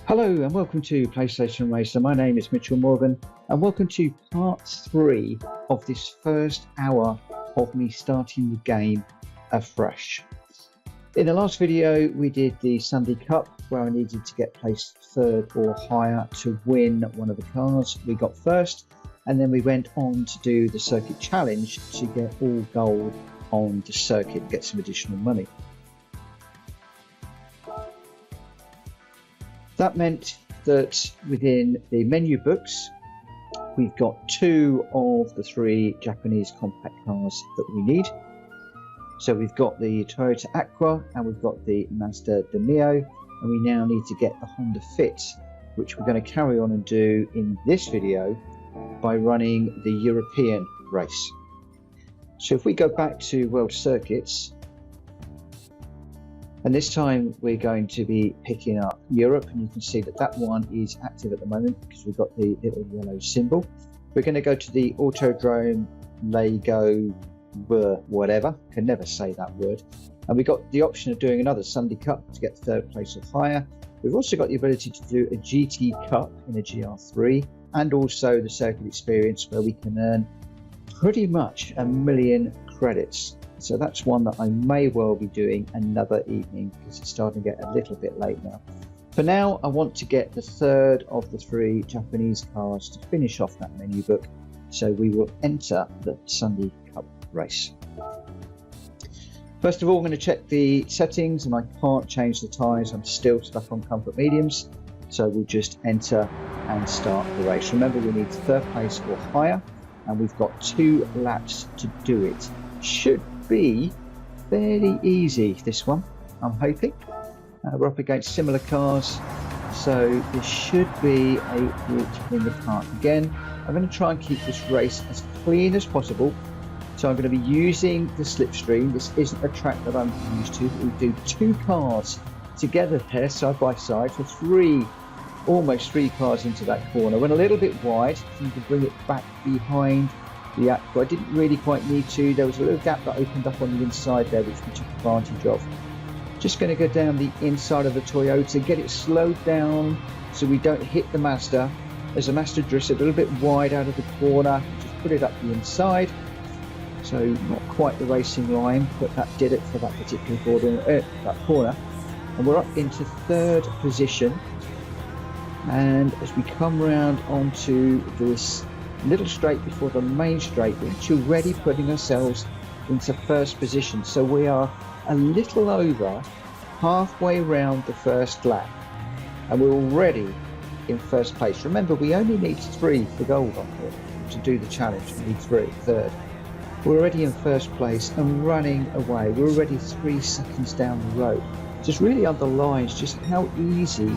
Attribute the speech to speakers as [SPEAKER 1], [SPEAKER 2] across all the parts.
[SPEAKER 1] Hello and welcome to PlayStation Racer. My name is Mitchell Morgan and welcome to part 3 of this first hour of me starting the game afresh. In the last video we did the Sunday Cup where I needed to get placed third or higher to win one of the cars. We got first and then we went on to do the circuit challenge to get all gold on the circuit and get some additional money. That meant that within the menu books, we've got 2 of the 3 Japanese compact cars that we need. So we've got the Toyota Aqua and we've got the Mazda Demio, and we now need to get the Honda Fit, which we're going to carry on and do in this video by running the European race. So if we go back to World Circuits, and this time we're going to be picking up Europe, and you can see that that one is active at the moment because we've got the little yellow symbol. We're going to go to the Autodrome Lago whatever, can never say that word, and we've got the option of doing another Sunday Cup to get third place or higher. We've also got the ability to do a GT Cup in a GR3 and also the circuit experience where we can earn pretty much 1 million credits. So that's one that I may well be doing another evening because it's starting to get a little bit late now. For now, I want to get the third of the 3 Japanese cars to finish off that menu book. So we will enter the Sunday Cup race. First of all, I'm going to check the settings, and I can't change the tyres. I'm still stuck on comfort mediums. So we'll just enter and start the race. Remember, we need third place or higher, and we've got 2 laps to do it. Should be fairly easy, this one, I'm hoping. We're up against similar cars, so this should be a walk in the park. Again, I'm going to try and keep this race as clean as possible, so I'm going to be using the slipstream. This isn't a track that I'm used to. We do 2 cars together there side by side for almost 3 cars into that corner. Went a little bit wide, so you can bring it back behind the Aqua. I didn't really quite need to. There was a little gap that opened up on the inside there which we took advantage of. Just going to go down the inside of the Toyota, get it slowed down so we don't hit the Mazda. As the Mazda drifts a little bit wide out of the corner, just put it up the inside. So not quite the racing line, but that did it for that particular corner. And we're up into 3rd position. And as we come round onto this little straight before the main straight, we're actually already putting ourselves into 1st position. So we are a little over halfway round the first lap and we're already in 1st place. Remember, we only need 3 for gold on here to do the challenge. We need 3rd. We're already in 1st place and running away. We're already 3 seconds down the road. Just really underlines just how easy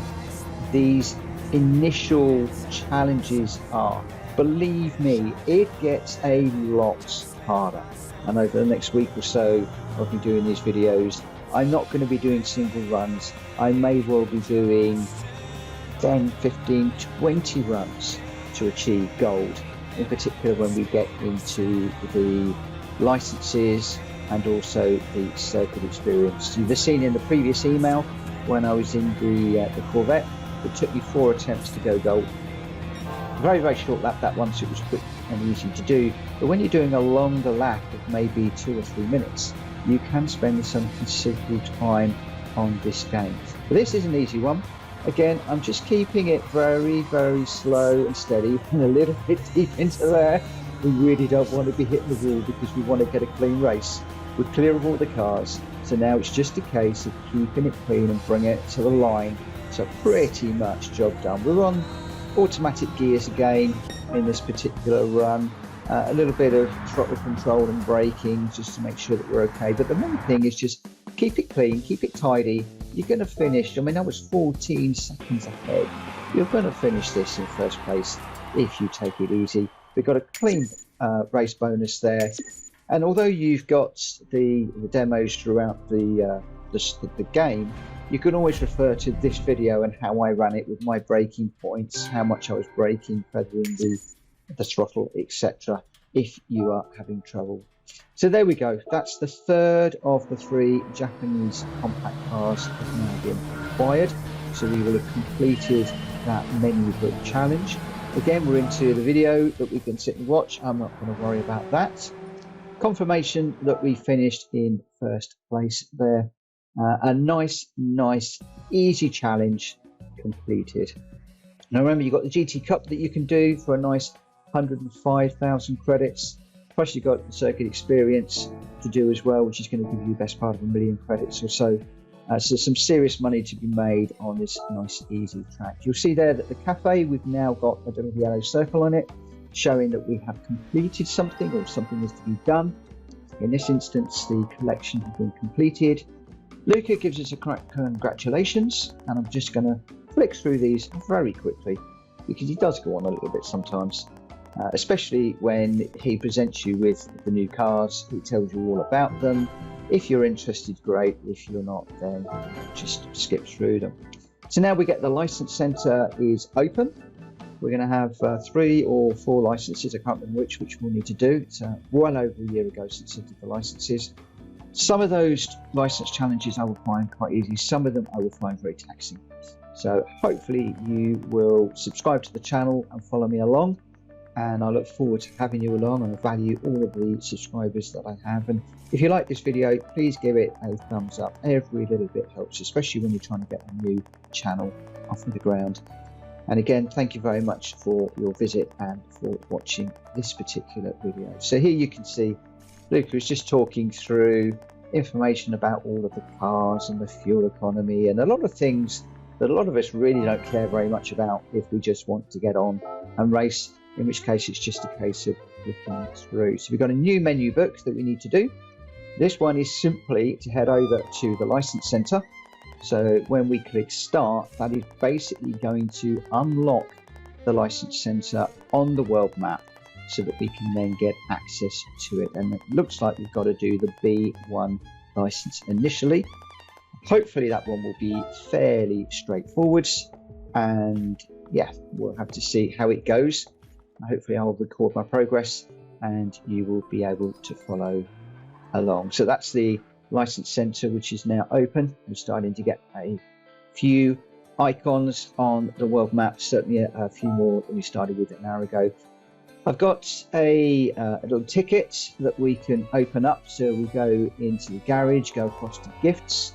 [SPEAKER 1] these initial challenges are. Believe me, it gets a lot harder, and over the next week or so I'll be doing these videos. I'm not going to be doing single runs. I may well be doing 10, 15, 20 runs to achieve gold, in particular when we get into the licenses and also the circuit experience. You've seen in the previous email when I was in the Corvette, it took me 4 attempts to go gold. Very, very short lap that one, so it was quick and easy to do. But when you're doing a longer lap of maybe 2 or 3 minutes, you can spend some considerable time on this game. But this is an easy one. Again, I'm just keeping it very, very slow and steady and a little bit deep into there. We really don't want to be hitting the wall because we want to get a clean race. We're clear of all the cars, so now it's just a case of keeping it clean and bring it to the line. So pretty much job done. We're on automatic gears again in this particular run. A little bit of throttle control and braking just to make sure that we're okay, but the main thing is just keep it clean, keep it tidy. You're going to finish, I mean, I was 14 seconds ahead. You're going to finish this in 1st place if you take it easy. We've got a clean race bonus there, and although you've got the demos throughout the game, you can always refer to this video and how I ran it with my braking points, how much I was braking, feathering the throttle, etc. if you are having trouble. So there we go. That's the 3rd of the 3 Japanese compact cars that have now been acquired. So we will have completed that menu book challenge. Again, we're into the video that we can sit and watch. I'm not going to worry about that. Confirmation that we finished in first place there. A nice, easy challenge completed. Now remember, you've got the GT Cup that you can do for a nice 105,000 credits. Plus you've got the circuit experience to do as well, which is going to give you the best part of 1 million credits or so. So some serious money to be made on this nice, easy track. You'll see there that the cafe, we've now got a little yellow circle on it, showing that we have completed something or something is to be done. In this instance, the collection has been completed. Luca gives us a congratulations, and I'm just going to flick through these very quickly because he does go on a little bit sometimes, especially when he presents you with the new cars. He tells you all about them. If you're interested, great. If you're not, then just skip through them. So now we get the license center is open. We're going to have 3 or 4 licenses. I can't remember which we'll need to do. It's well over a year ago since I did the licenses. Some of those license challenges I will find quite easy. Some of them I will find very taxing. So hopefully you will subscribe to the channel and follow me along. And I look forward to having you along, and I value all of the subscribers that I have. And if you like this video, please give it a thumbs up. Every little bit helps, especially when you're trying to get a new channel off of the ground. And again, thank you very much for your visit and for watching this particular video. So here you can see Luca is just talking through information about all of the cars and the fuel economy and a lot of things that a lot of us really don't care very much about if we just want to get on and race, in which case it's just a case of looking through. So we've got a new menu book that we need to do. This one is simply to head over to the license center. So when we click start, that is basically going to unlock the license center on the world map so that we can then get access to it. And it looks like we've got to do the B1 license initially. Hopefully that one will be fairly straightforward, and yeah, we'll have to see how it goes. Hopefully I'll record my progress and you will be able to follow along. So that's the license center, which is now open. We're starting to get a few icons on the world map, certainly a few more than we started with an hour ago. I've got a little ticket that we can open up. So we go into the garage, go across to gifts.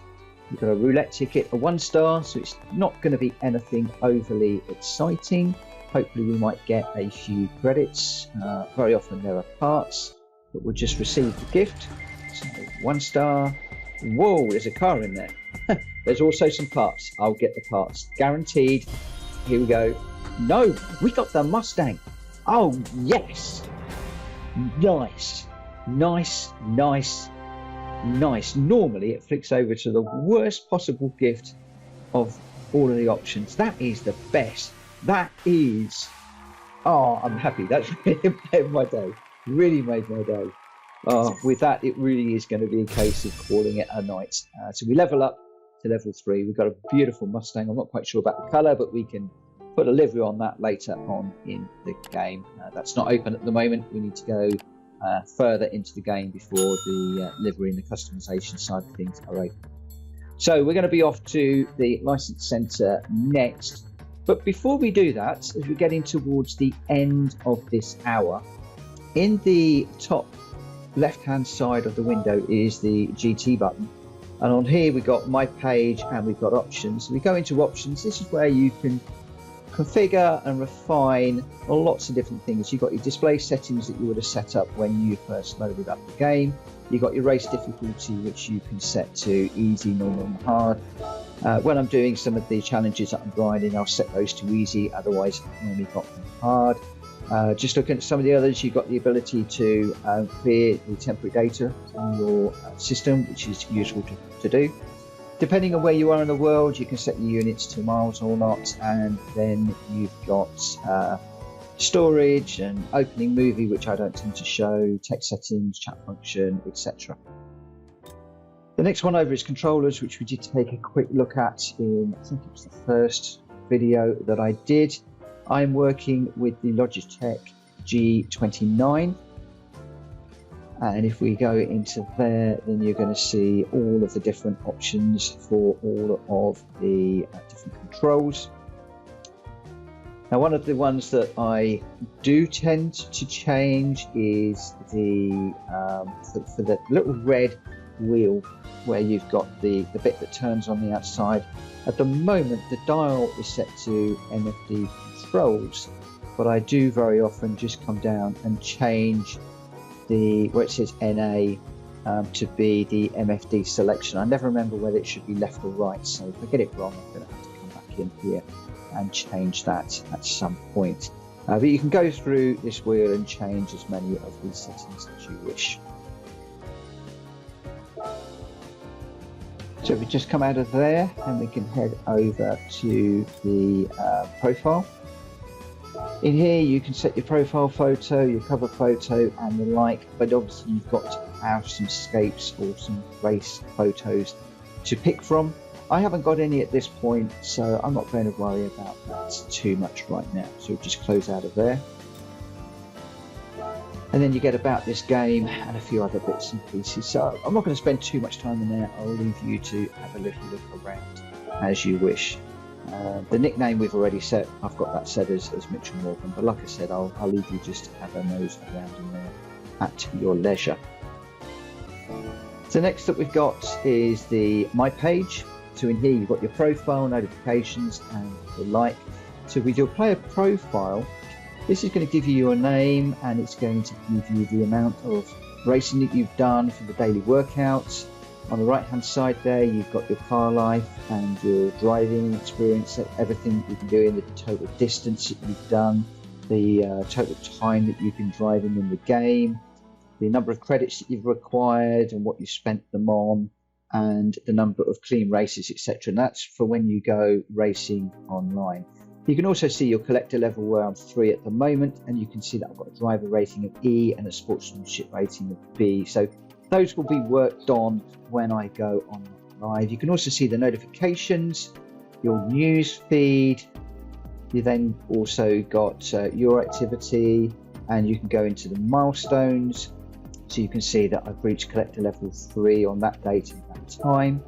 [SPEAKER 1] We've got a roulette ticket, a 1-star, so it's not going to be anything overly exciting. Hopefully we might get a few credits. Very often there are parts, but we'll just receive the gift. So 1-star. Whoa, there's a car in there. There's also some parts. I'll get the parts, guaranteed. Here we go. No, we got the Mustang. Oh yes, nice. Normally it flicks over to the worst possible gift of all of the options. That is the best. That is, oh, I'm happy. That's really made my day. Really made my day. Oh, with that, it really is going to be a case of calling it a night. So we level up to level 3. We've got a beautiful Mustang. I'm not quite sure about the color, but we can put a livery on that later on in the game. That's not open at the moment. We need to go further into the game before the livery and the customization side of things are open. So we're going to be off to the license center next. But before we do that, as we're getting towards the end of this hour, in the top left-hand side of the window is the GT button. And on here we've got my page and we've got options. So we go into options. This is where you can configure and refine lots of different things. You've got your display settings that you would have set up when you first loaded up the game. You've got your race difficulty, which you can set to easy, normal and hard. When I'm doing some of the challenges that I'm grinding, I'll set those to easy, otherwise I've normally got them hard. Just looking at some of the others, you've got the ability to clear the temporary data on your system, which is useful to do. Depending on where you are in the world, you can set your units to miles or not, and then you've got storage and opening movie, which I don't tend to show, text settings, chat function, etc. The next one over is controllers, which we did take a quick look at in, I think it was the first video that I did. I'm working with the Logitech G29. And if we go into there, then you're going to see all of the different options for all of the different controls. Now, one of the ones that I do tend to change is the for the little red wheel where you've got the bit that turns on the outside. At the moment, the dial is set to MFD controls, but I do very often just come down and change the where it says NA to be the MFD selection. I never remember whether it should be left or right, so if I get it wrong, I'm going to have to come back in here and change that at some point. But you can go through this wheel and change as many of these settings as you wish. So we just come out of there and we can head over to the profile. In here you can set your profile photo, your cover photo and the like, but obviously you've got to have some escapes or some race photos to pick from. I haven't got any at this point, so I'm not going to worry about that too much right now. So we'll just close out of there. And then you get about this game and a few other bits and pieces. So I'm not going to spend too much time in there. I'll leave you to have a little look around as you wish. The nickname we've already set, I've got that set as Mitchell Morgan, but like I said, I'll leave you just to have a nose around in there at your leisure. So next up we've got is the My Page. So in here you've got your profile, notifications and the like. So with your player profile, this is going to give you your name and it's going to give you the amount of racing that you've done for the daily workouts. On the right hand side there you've got your car life and your driving experience, everything that you've been doing, the total distance that you've done, the total time that you've been driving in the game, the number of credits that you've required and what you spent them on, and the number of clean races, etc. And that's for when you go racing online. You can also see your collector level where I'm 3 at the moment, and you can see that I've got a driver rating of E and a sportsmanship rating of B. So those will be worked on when I go on live. You can also see the notifications, your news feed. You then also got your activity, and you can go into the milestones. So you can see that I've reached collector level 3 on that date and that time.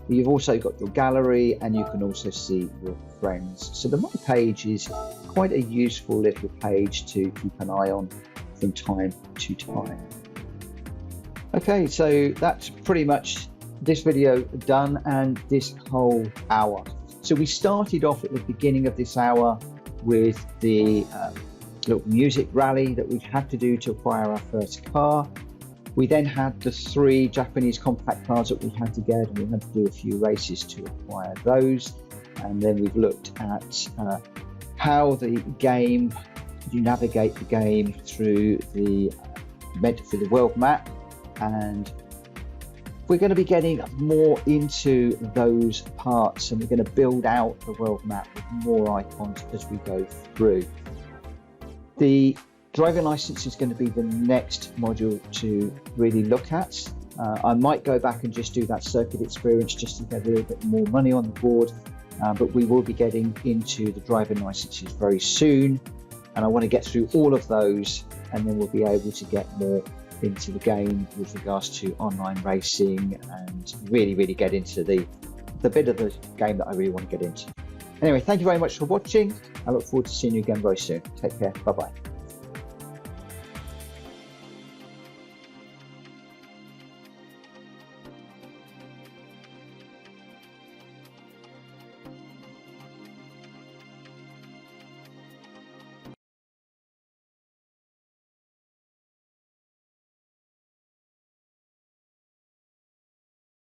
[SPEAKER 1] You've also got your gallery and you can also see your friends. So the My Page is quite a useful little page to keep an eye on from time to time. Okay, so that's pretty much this video done and this whole hour. So we started off at the beginning of this hour with the little music rally that we've had to do to acquire our first car. We then had the 3 Japanese compact cars that we had to get, and we had to do a few races to acquire those. And then we've looked at how the game, you navigate the game through the world map, and we're going to be getting more into those parts, and we're going to build out the world map with more icons as we go through. The driving license is going to be the next module to really look at. I might go back and just do that circuit experience just to get a little bit more money on the board, but we will be getting into the driving licenses very soon, and I want to get through all of those, and then we'll be able to get more into the game with regards to online racing and really get into the bit of the game that I really want to get into. Anyway, thank you very much for watching. I look forward to seeing you again very soon. Take care. Bye bye.